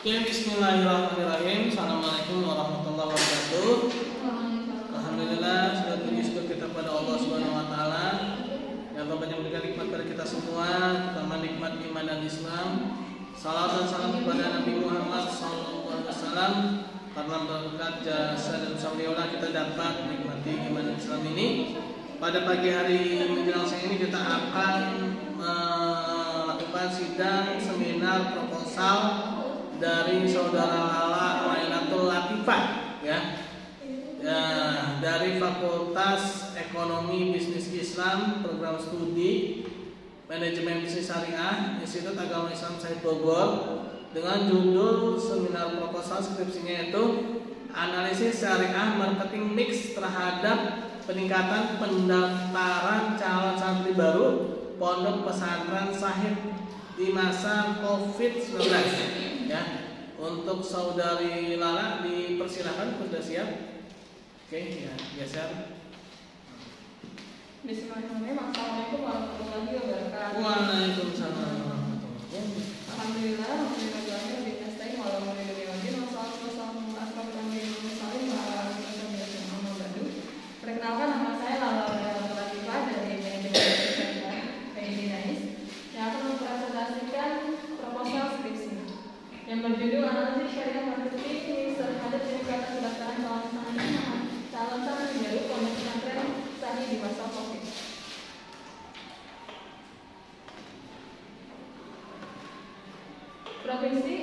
Oke, bismillahirrahmanirrahim. Assalamualaikum warahmatullahi wabarakatuh. Alhamdulillah, sudah puji syukur kita pada Allah Subhanahu wa taala. Ya Allah banyak memberikan nikmat pada kita semua, terutama nikmat iman dan Islam. Salam dan salam kepada Nabi Muhammad SAW. Karena berkat jasa dan usaha beliaulah kita dapat menikmati iman dan Islam ini. Pada pagi hari menjelang siang ini kita akan melakukan sidang seminar proposal dari saudara Lala Mainatul Latifah ya, dari Fakultas Ekonomi Bisnis Islam Program Studi Manajemen Bisnis Syariah Institut Agama Islam Said Bogor, dengan judul seminar proposal skripsinya itu Analisis Syariah Marketing Mix terhadap peningkatan pendaftaran calon santri baru Pondok Pesantren Syahid di masa COVID-19 ya. Untuk saudari Lala dipersilakan, sudah siap? Oke, ya, geser. Bismillahirrahmanirrahim. Assalamualaikum warahmatullahi wabarakatuh. Waalaikumsalam warahmatullahi wabarakatuh. Alhamdulillah, alhamdulillah bi nasta'in wa ala mulki yawmiddin wa salatu wassalamu ala asyrofil anbiya'i wal mursalin wa ala alihi wa sahbihi amma ba'du. Perkenalkan, nama saya Lala Mainatul Latifah dari Manajemen Bisnis Syariah PIDNAIS yang akan mempresentasikan proposal skripsi yang berjudul Analisis Syariah Marketing terhadap peningkatan pendaftaran calon santri baru Pondok Pesantren Syahid di masa COVID. Provinsi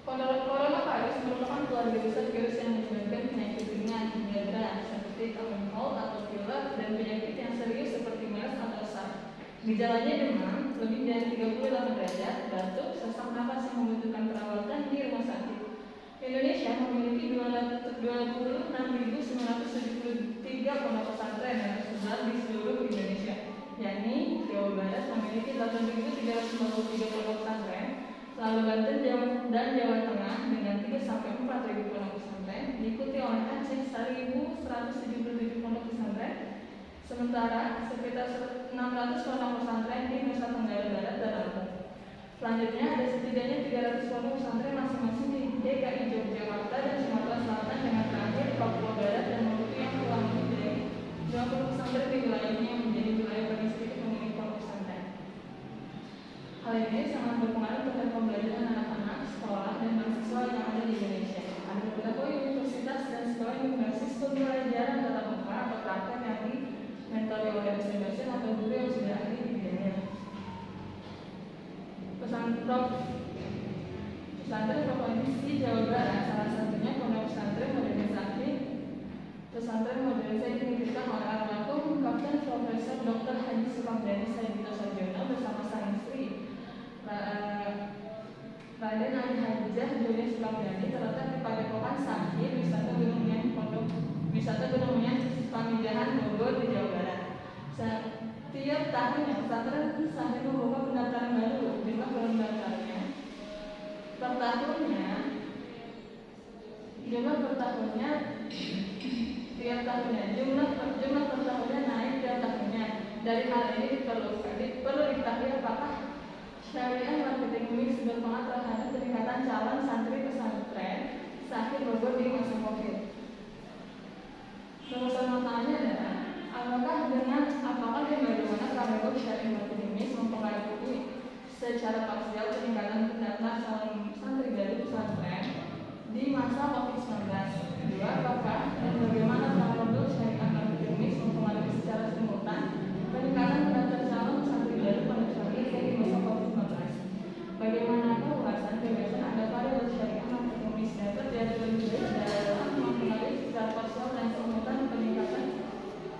Coronavirus merupakan keluarga besar virus yang menyebabkan penyakit ringan hingga berat seperti common cold atau pilek dan penyakit yang serius seperti MERS atau SARS. Gejalanya demam lebih dari 38 derajat, batuk, sesak napas yang membutuhkan perawatan di rumah sakit. Indonesia memiliki 26.973 pondok pesantren yang tersebar di seluruh Indonesia, yakni Jawa Barat memiliki 8.343 pondok pesantren, lalu Banten dan Jawa Tengah dengan 3-4.000 pondok pesantren, diikuti oleh Aceh 1.177 pondok pesantren, sementara sekitar 600 pondok pesantren di Nusa Tenggara Barat dan Lampung. Selanjutnya ada setidaknya 300 pondok pesantren masing-masing di DKI Yogyakarta dan Sumatera Selatan, dengan terakhir Papua Barat dan Maluku yang telah lebih dari 20 pesantren di wilayahnya yang menjadi wilayah paling sedikit pemilik pondok pesantren. Hal ini sangat berpengaruh terhadap pembelajaran anak-anak, sekolah, dan mahasiswa yang ada di Indonesia. Ada beberapa universitas dan sekolah yang berbasis pembelajaran tatap muka atau praktek yang dimentori oleh dosen-dosen atau guru yang sudah ahli di bidangnya. Pesantren provinsi Jawa Barat salah satunya Pondok Pesantren Modern Syahid. Pesantren Modern Syahid didirikan oleh almarhum Kapten Profesor Dr. Haji Sukamdhani Saidito Sarjono bersama sang istri Raden Ali Hajah Julia Sukamdhani, terletak di Padepokan Syahid, Wisata Gunung Myan Pamijahan Bogor di Jawa Barat. Setiap tahunnya pesantren Syahid membuka pendaftaran baru. Jumlah pendaftarannya per tahunnya jumlah per tahunnya tiap tahunnya jumlah per tahunnya naik tiap tahunnya. Dari hal ini perlu diketahui apakah syariah marketing mix berpengaruh terhadap peningkatan calon santri pesantren Syahid Bogor di masa COVID. Rumusan matanya adalah apakah dan bagaimana kategori syariah marketing mix mempengaruhi secara parsial peningkatan pendaftaran calon santri baru pesantren di masa COVID-19. Kedua, apakah dan bagaimana kategori syariah marketing mix mempengaruhi secara simultan peningkatan pendaftaran calon santri baru pada syariah di masa COVID-19. Bagaimana ulasan gagasan ada pada syariah marketing mix dapat diatur lebih baik dalam mempengaruhi secara parsial dan simultan peningkatan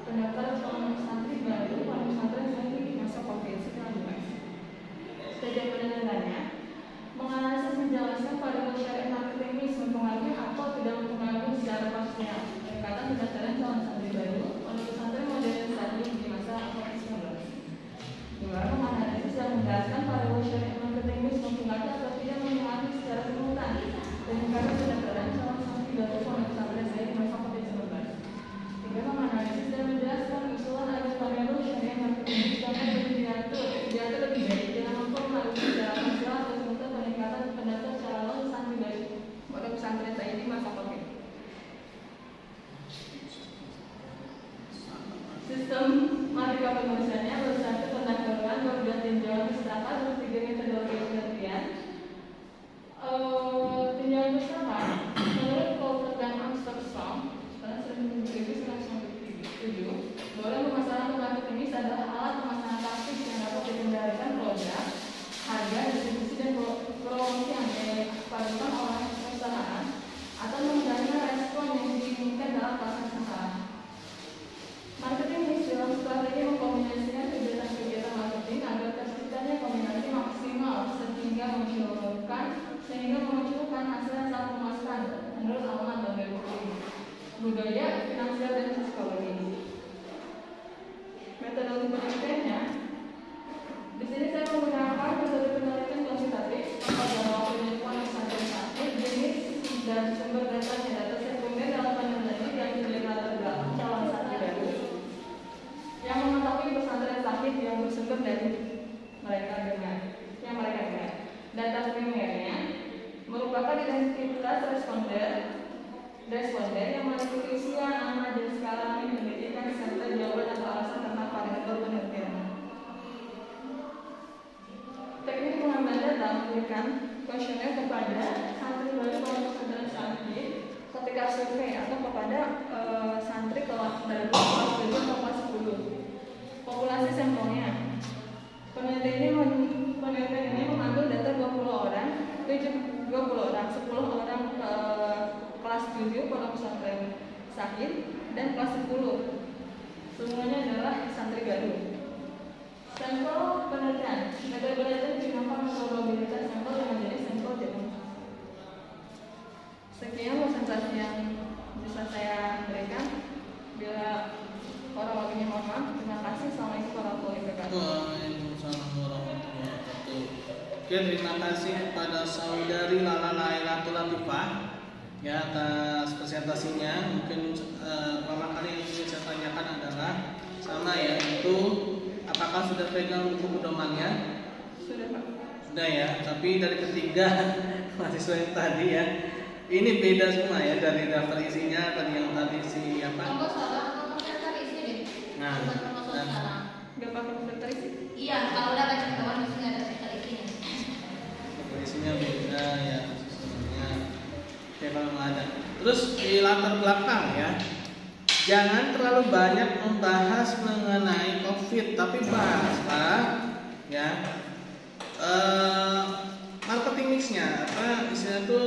pendaftaran calon santri baru pada pesantren di masa COVID-19. Sejak penelitiannya, menganalisis menjelaskan pada syariah marketing mix mempengaruhi atau tidak mempengaruhi secara parsial peningkatan pendaftaran calon santri baru pada pesantren modern Syahid di masa responden yang mengikuti usia, nama, dan skala pendidikan serta jawaban atau alasan tentang variabel penelitian. Teknik pengambilan data memberikan kuesioner kepada santri baru kelompok kesadaran santri ketika survei atau kepada santri kelas baru kelas 7 atau kelas 10. Populasi sampelnya. Penelitian ini mengambil data 20 orang, 10 orang kelas 7 pondok pesantren Sahid dan kelas 10. Semuanya adalah santri baru. Sampel penelitian. Metode penelitian digunakan probabilitas sampel yang menjadi sampel genom. Sekian presentasi yang bisa saya berikan. Bila orang waktunya mohon maaf. Terima kasih. Assalamualaikum warahmatullahi wabarakatuh. Waalaikumsalam warahmatullahi wabarakatuh. Oke, terima kasih kepada saudari Lala Lailatul Latifah ya atas presentasinya. Mungkin pertama kali yang ingin saya tanyakan adalah sama ya, itu apakah sudah pegang buku pedomannya? Sudah Pak. Sudah ya, tapi dari ketiga mahasiswa yang tadi ya, ini beda semua ya dari daftar isinya tadi yang tadi si apa? Kalau salah, daftar isi deh. Nah, dan Gak pakai daftar isi? Iya, kalau udah baca kawan mesti ada daftar isinya. daftar isinya beda ya sistemnya. Oke, kalau nggak ada. Terus di latar belakang ya, jangan terlalu banyak membahas mengenai COVID, tapi bahaslah ya marketing mixnya, apa istilah itu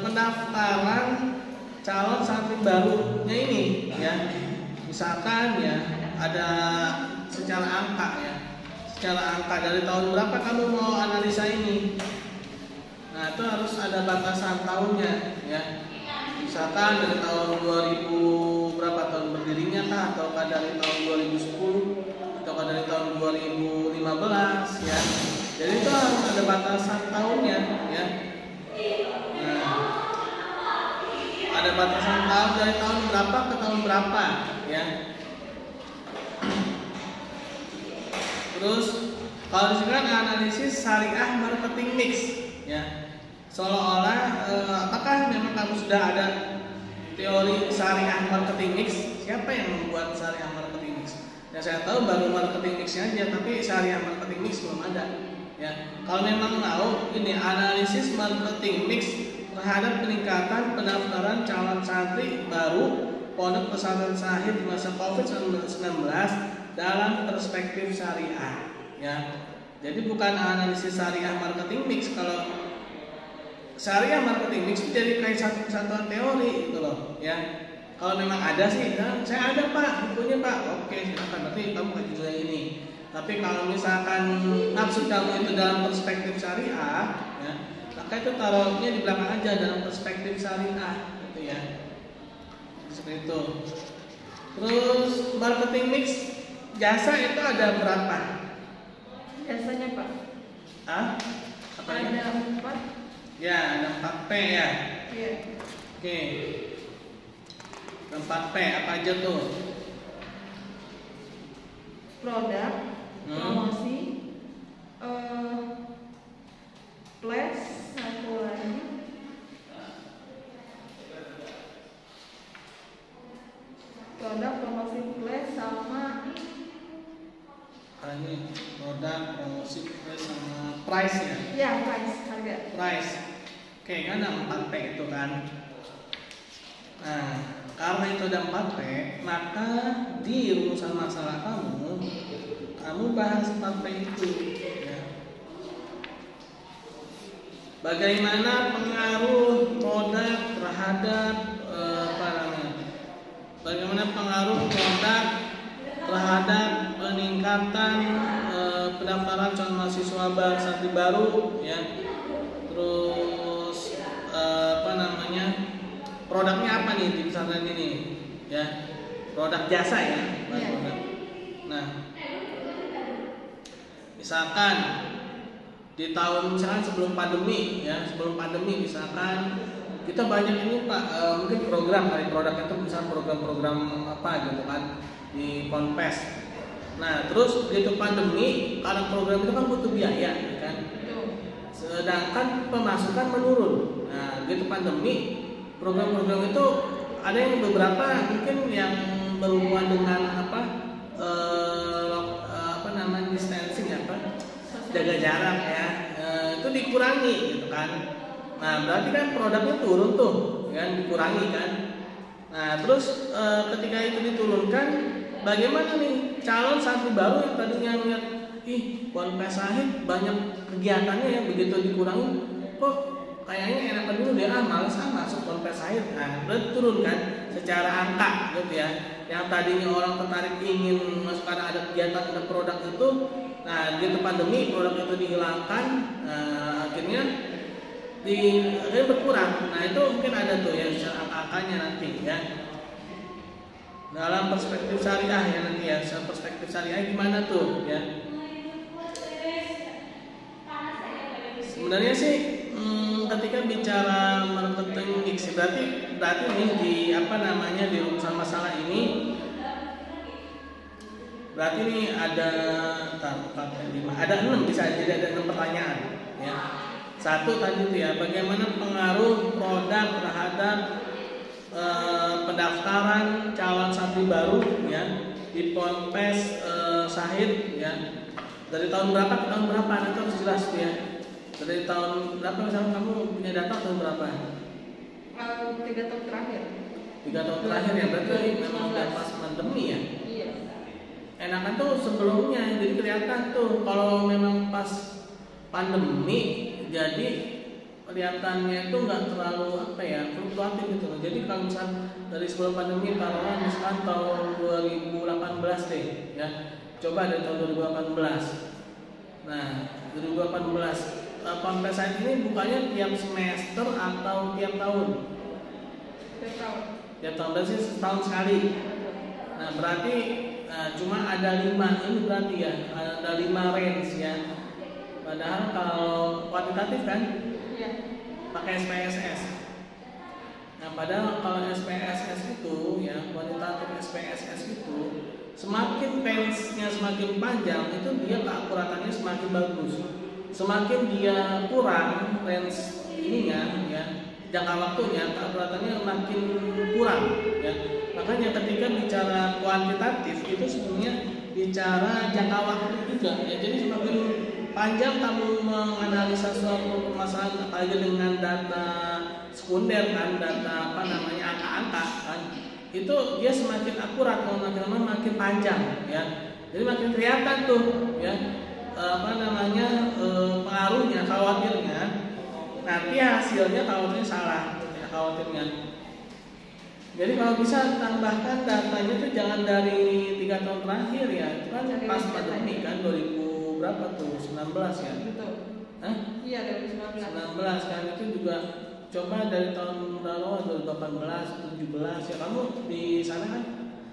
pendaftaran calon santri barunya ini ya. Misalkan ya ada secara angka ya, secara angka dari tahun berapa kamu mau analisa ini. Nah itu harus ada batasan tahunnya ya. Misalkan dari tahun 2000 berapa tahun berdirinya kah, atau dari tahun 2010 atau dari tahun 2015 ya. Jadi itu harus ada batasan tahunnya ya. Nah, ada batasan tahun dari tahun berapa ke tahun berapa ya. Terus kalau disebutkan analisis syariah marketing mix ya. Seolah-olah apakah memang kamu sudah ada teori syariah marketing mix? Siapa yang membuat syariah marketing mix? Ya saya tahu baru marketing mixnya aja, tapi syariah marketing mix belum ada. Ya, kalau memang mau ini analisis marketing mix terhadap peningkatan pendaftaran calon santri baru pondok pesantren Sahid di masa COVID-19 dalam perspektif syariah. Ya, jadi bukan analisis syariah marketing mix. Kalau syariah marketing mix itu jadi kayak satu kesatuan teori gitu loh ya. Kalau memang ada sih, nah, saya ada Pak bukunya Pak. Oke silakan, nanti kamu kaji juga ini. Tapi kalau misalkan maksud kamu itu dalam perspektif syariah ya, maka itu taruhnya di belakang aja dalam perspektif syariah gitu ya. Seperti itu. Terus marketing mix jasa itu ada berapa? Jasanya Pak. Apa ada ini? 4. Ya, ada 4P ya. Iya. Oke. 4P apa aja tuh? Produk, promosi, flash, satu lagi. Produk, promosi, flash sama Ini produk, promosi, price sama price ya. ya price, harga. Price. Oke, kan ada 4P itu kan. Nah, karena itu ada 4P, maka di rumusan masalah kamu bahas 4P itu ya. Bagaimana pengaruh produk terhadap bagaimana pengaruh produk terhadap peningkatan pendaftaran calon mahasiswa santri baru ya. Terus produknya apa nih di pesantren ini ya, produk jasa ya, produk. Nah misalkan di tahun misalkan sebelum pandemi misalkan kita banyak ini Pak mungkin program dari produknya itu misalkan program-program apa gitu kan di Ponpes. Nah terus begitu pandemi karena program itu kan butuh biaya kan, sedangkan pemasukan menurun. Nah, begitu pandemi, program-program itu ada yang beberapa mungkin yang berhubungan dengan distancing jaga jarak ya, itu dikurangi gitu kan. Nah, berarti kan produknya turun tuh, kan dikurangi kan. Nah, terus ketika itu diturunkan, bagaimana nih calon santri baru yang tadinya lihat, Ponpes Syahid banyak kegiatannya yang begitu dikurangi, kok kayaknya enakan dulu deh, males masuk Ponpes Syahid. Nah, berarti turun kan secara angka gitu ya. Yang tadinya orang tertarik ingin masuk karena ada kegiatan, ada produk itu, nah di pandemi produk itu dihilangkan, akhirnya berkurang. Nah, itu mungkin ada tuh yang angka-angkanya nanti ya. Dalam perspektif syariah ya nanti ya, perspektif syariah gimana tuh ya? Sebenarnya sih ketika bicara marketing mix berarti nih di di urusan masalah ini berarti nih ada 6, bisa jadi ada 6 pertanyaan ya. Satu tadi tuh ya, bagaimana pengaruh produk terhadap pendaftaran calon santri baru ya di Ponpes Syahid ya, dari tahun berapa ke tahun berapa, nanti harus jelas tuh ya. Dari tahun berapa misalnya kamu punya data tahun berapa? 3 tahun terakhir. 3 tahun terakhir ya, berarti memang udah pas pandemi ya. Iya. Enakan tuh sebelumnya, jadi kelihatan tuh kalau memang pas pandemi, jadi kelihatannya itu nggak terlalu fluktuatif gitu loh. Jadi kalau misal dari sebelum pandemi, taruhlah misalkan tahun 2018 deh ya, coba dari tahun 2018. Nah, 2018 Ponpes Syahid ini bukanya tiap semester atau tiap tahun? Tiap tahun. Tiap tahun, berarti setahun sekali. Nah, berarti cuma ada 5 ini berarti ya, ada 5 range ya. Padahal kalau kuantitatif kan, iya, pakai SPSS. Nah, padahal kalau SPSS itu ya, kuantitatif SPSS itu semakin range-nya semakin panjang, itu dia keakuratannya semakin bagus. Semakin dia kurang range ininya ya, jangka waktunya, keakuratannya makin kurang ya. Makanya ketika bicara kuantitatif itu sebenarnya bicara jangka waktu juga ya. Jadi semakin panjang kamu menganalisa suatu permasalahan, apalagi dengan data sekunder kan, data angka-angka kan, itu dia semakin akurat, kalau makin lama makin panjang ya. Jadi makin kelihatan tuh ya pengaruhnya, khawatirnya nanti hasilnya khawatirnya salah ya, khawatirnya. Jadi kalau bisa tambahkan datanya tuh jangan dari 3 tahun terakhir ya, itu kan pas pandemi kan 2000 berapa tuh, 19 ya? Betul. Hah? Iya, 2019. 19 kan, itu juga coba dari tahun lalu 2018, 17 ya, kamu di sana kan?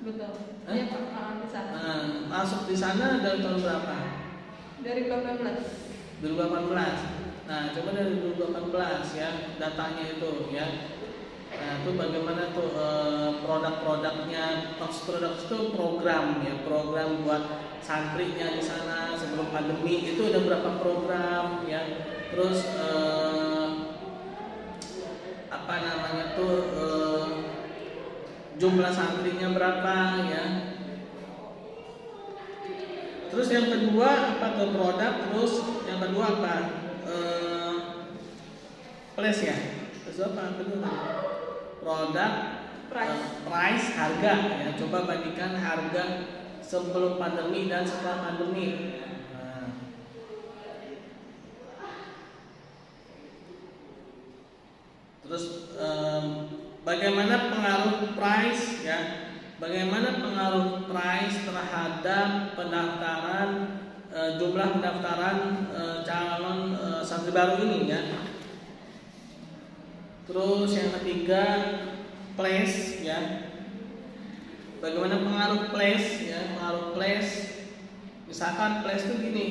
Betul. Iya Pak, di sana. Nah, masuk di sana dari tahun berapa? Dari 2018. 2018. Nah, coba dari 2018 ya datanya itu ya. Nah, itu bagaimana tuh produk-produknya, produk itu program ya, program buat santrinya di sana sebelum pandemi itu ada berapa program ya. Terus jumlah santrinya berapa ya. Terus yang kedua apa tuh produk, terus yang kedua apa? Price ya. Terus apa kedua? Produk, price, harga ya. Coba bandingkan harga sebelum pandemi dan setelah pandemi. Nah. Terus bagaimana pengaruh price ya? Bagaimana pengaruh price terhadap pendaftaran jumlah pendaftaran calon santri baru ini ya. Terus yang ketiga place ya. Bagaimana pengaruh place ya? Pengaruh place, misalkan place itu gini,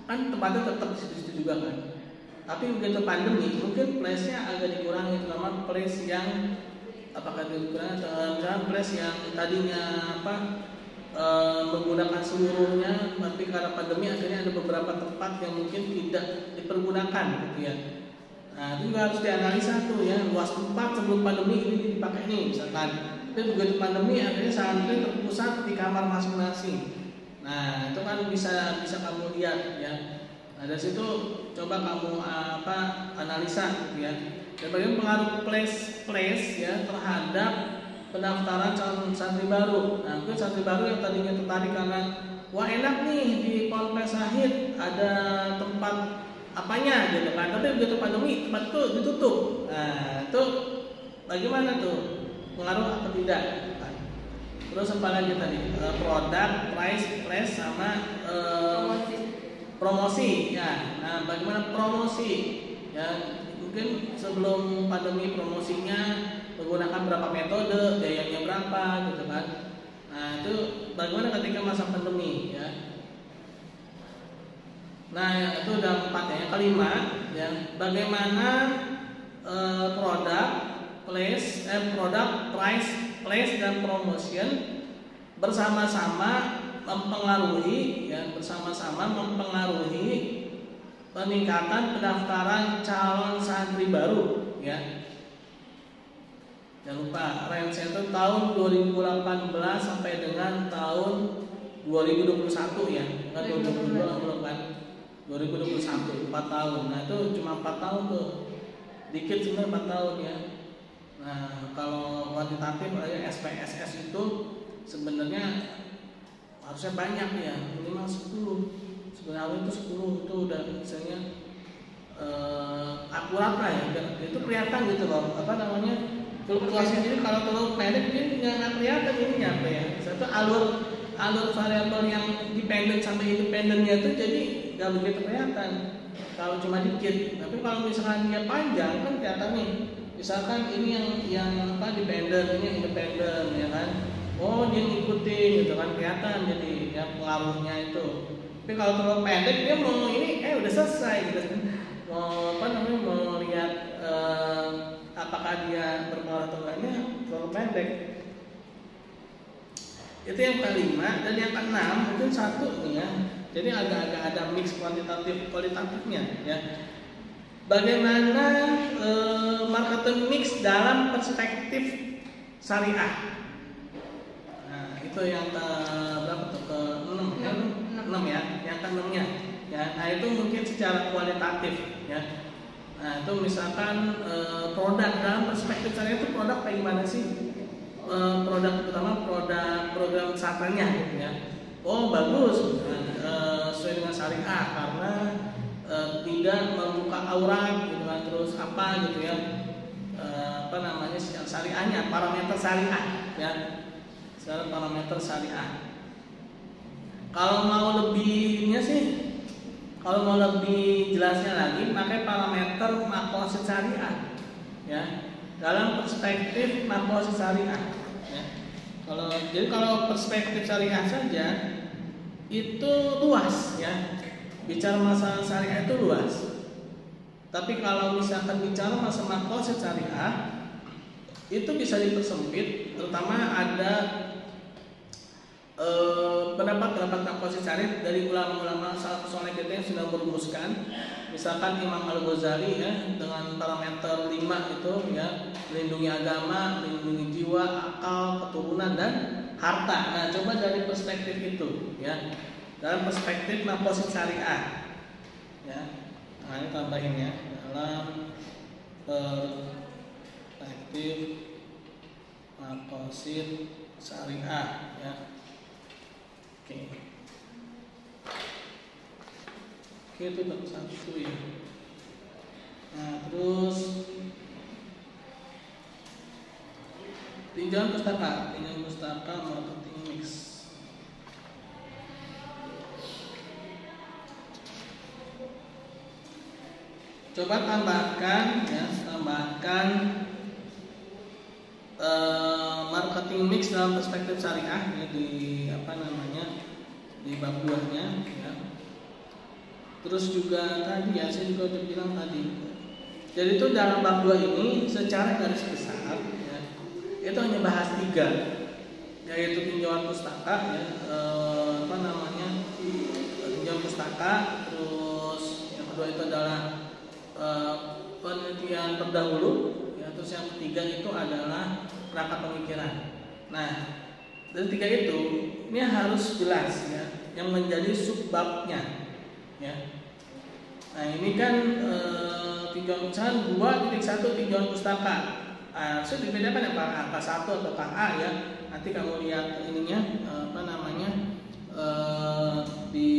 kan tempatnya tetap di situ juga kan. Tapi begitu pandemi mungkin place-nya agak dikurangi, terutama place yang apakah dikurangi misalnya place yang tadinya menggunakan seluruhnya, tapi karena pandemi akhirnya ada beberapa tempat yang mungkin tidak dipergunakan gitu ya. Nah, itu juga harus dianalisa tuh ya, luas tempat sebelum pandemi ini dipakai nih misalkan. Tapi begitu pandemi akhirnya santri terpusat di kamar masing-masing. Nah, itu kan bisa kamu lihat ya. Nah, dari situ coba kamu analisa gitu ya. Dan bagaimana pengaruh place ya terhadap pendaftaran calon santri baru. Nah, mungkin santri baru yang tadinya tertarik karena wah enak nih di Ponpes Sahid ada tempat apanya gitu kan. Tapi begitu pandemi tempat itu ditutup. Nah, itu bagaimana tuh? Pengaruh apa tidak? Terus apa lagi tadi? Produk, price, sama promosi. Ya. Nah, bagaimana promosi? Ya, mungkin sebelum pandemi promosinya menggunakan berapa metode, biayanya berapa gitu kan. Nah, itu bagaimana ketika masa pandemi ya. Nah, itu udah 4 ya. Yang kelima ya, bagaimana produk, price, place dan promotion bersama-sama mempengaruhi peningkatan pendaftaran calon santri baru ya. Jangan lupa range itu tahun 2018 sampai dengan tahun 2021 ya. Enggak 2022 belum kan. 2021 4 tahun. Nah, itu cuma 4 tahun tuh. Dikit sebenarnya 4 tahun ya. Nah, kalau kuantitatif SPSS itu sebenarnya harusnya banyak ya, minimal 10. Sebenarnya itu 10 itu udah misalnya akurat lah ya. Itu kelihatan gitu loh. Apa namanya? Fluktuasi ini kalau terlalu pendek ini nggak kelihatan ini apa ya. Satu alur variabel yang dependent sampai independennya itu jadi nggak begitu kelihatan kalau cuma dikit. Tapi kalau misalkan dia panjang kan kelihatan nih. Misalkan ini yang dependent, ini yang independen ya kan. Oh, dia ngikutin gitu kan, kelihatan jadi ya pengaruhnya itu. Tapi kalau terlalu pendek dia mau ini udah selesai gitu. Mau lihat apakah dia berpengaruh atau enggaknya terlalu pendek. Itu yang kelima. Dan yang keenam mungkin satu nih ya. Jadi agak-agak ada mix kualitatifnya ya. Bagaimana marketing mix dalam perspektif syariah? Nah, itu yang berapa tuh? Ke-6 ya, yang ke-6-nya. Ya, nah itu mungkin secara kualitatif ya. Nah, itu misalkan produk dalam perspektif syariah itu produk kayak gimana sih? Produk pertama program pesantrennya gitu ya. Oh, bagus. Sesuai dengan syariah karena tidak membuka aurat gitu kan, terus apa gitu ya, syariahnya, parameter syariah ya, secara parameter syariah. Kalau mau lebihnya sih, kalau mau lebih jelasnya lagi, pakai parameter maqasid syariah ya, dalam perspektif maqasid syariah ya. Kalau perspektif syariah saja itu luas ya. Bicara masalah syariah itu luas. Tapi kalau misalkan bicara masalah maqasid syariah itu bisa dipersempit, terutama ada pendapat maqasid syariah dari ulama-ulama salafus saleh kita yang sudah merumuskan. Misalkan Imam Al-Ghazali ya, dengan parameter 5 itu ya, melindungi agama, melindungi jiwa, akal, keturunan dan harta. Nah, coba dari perspektif itu ya. Dalam perspektif maqasid syariah ya. Nah, ini tambahin ya, dalam perspektif maqasid syariah ya. Oke, itu satu ya. Nah, terus tinjauan pustaka marketing mix. Coba tambahkan marketing mix dalam perspektif syariah ya, di di bab 2-nya ya. Terus juga tadi ya, saya juga udah bilang tadi. Jadi itu dalam bab 2 ini secara garis besar ya, itu hanya bahas 3, yaitu tinjauan pustaka ya, tinjauan pustaka. Terus yang kedua itu adalah penelitian terdahulu, ya. Terus yang ketiga itu adalah kerangka pemikiran. Nah, dari tiga itu ini harus jelas ya, yang menjadi subbabnya, ya. Nah ini kan tinjauan misalnya 2.1 tinjauan pustaka. Harusnya dibedakan apa angka 1 atau A ya. Nanti kamu lihat ininya di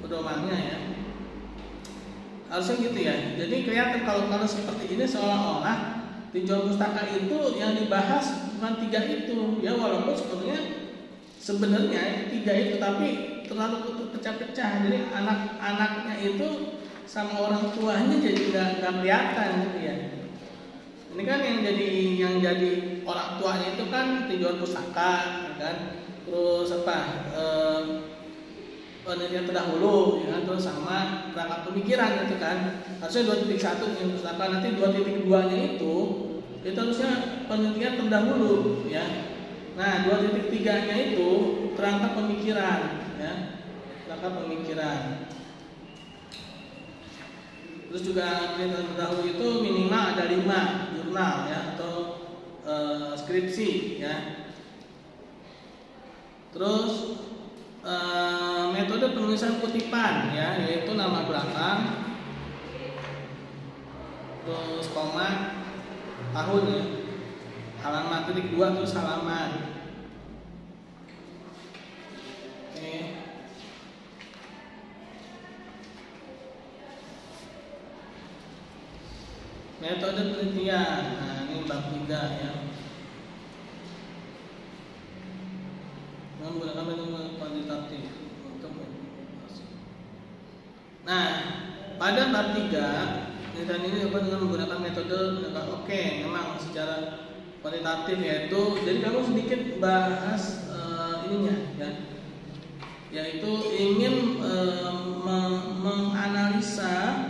pedomannya ya. Harusnya gitu ya. Jadi kelihatan kalau seperti ini seolah-olah tinjauan pustaka itu yang dibahas bukan tiga itu ya, walaupun sebenarnya tiga itu tapi terlalu pecah-pecah. Jadi anak-anaknya itu sama orang tuanya jadi nggak kelihatan gitu ya. Ini kan yang jadi orang tuanya itu kan tinjauan pustaka, kan? Terus penelitian terdahulu, ya, terus sama kerangka pemikiran gitu kan. Harusnya 2.1 tinjauan pustaka, nanti 2.2-nya itu harusnya penelitian terdahulu, ya. Nah 2.3-nya itu kerangka pemikiran, ya, kerangka pemikiran. Terus juga penelitian terdahulu itu minimal ada 5 jurnal ya atau skripsi ya. Terus metode penulisan kutipan ya, yaitu nama belakang, terus koma, tahun ya, halaman titik 2 terus halaman. Oke. Metode penelitian, nah ini bab 3 ya. Menggunakan metode kuantitatif untuk mengklasifikasi. Nah, pada bab 3 penelitian ini dapat dengan menggunakan metode oke, memang secara kuantitatif yaitu, jadi kamu sedikit bahas ininya ya, yaitu ingin menganalisa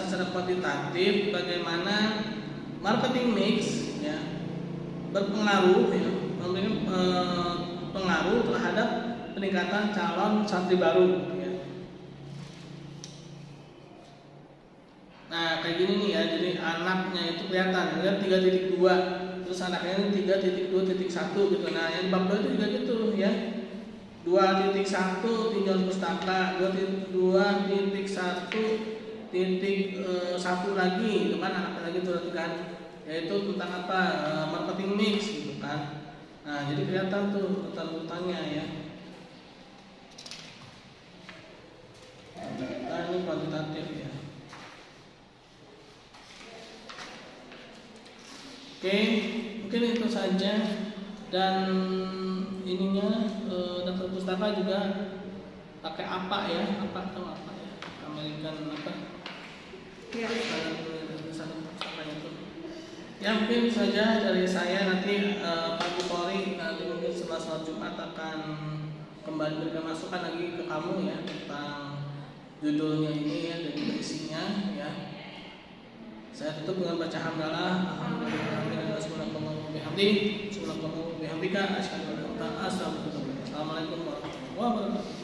secara kuantitatif bagaimana marketing mix ya berpengaruh ya, memberikan pengaruh terhadap peningkatan calon santri baru ya. Nah kayak gini nih ya, jadi anaknya itu kelihatan lihat 3.2, terus anaknya 3.2.1 gitu. Nah yang bab 2 itu juga gitu ya, 2.1 tinjauan pustaka, 2.1 lagi itu kan anaknya lagi tuh kan, yaitu tentang apa, marketing mix gitu kan. Nah jadi kelihatan tuh urutan-urutannya ya. Nah ini kuantitatif ya. Oke, mungkin itu saja. Dan ininya daftar pustaka juga pakai apa ya? Apa atau apa ya? American apa? Ya. Pustakanya itu. Ya mungkin saja dari saya, nanti Pak Bukhari nanti mungkin setelah sholat Jumat akan kembali berikan masukan lagi ke kamu ya tentang judulnya ini ya dan isinya ya. Saya tutup dengan baca hamdalah. Alhamdulillah, subhanallahi wa bihamdihi, Assalamualaikum warahmatullahi wabarakatuh.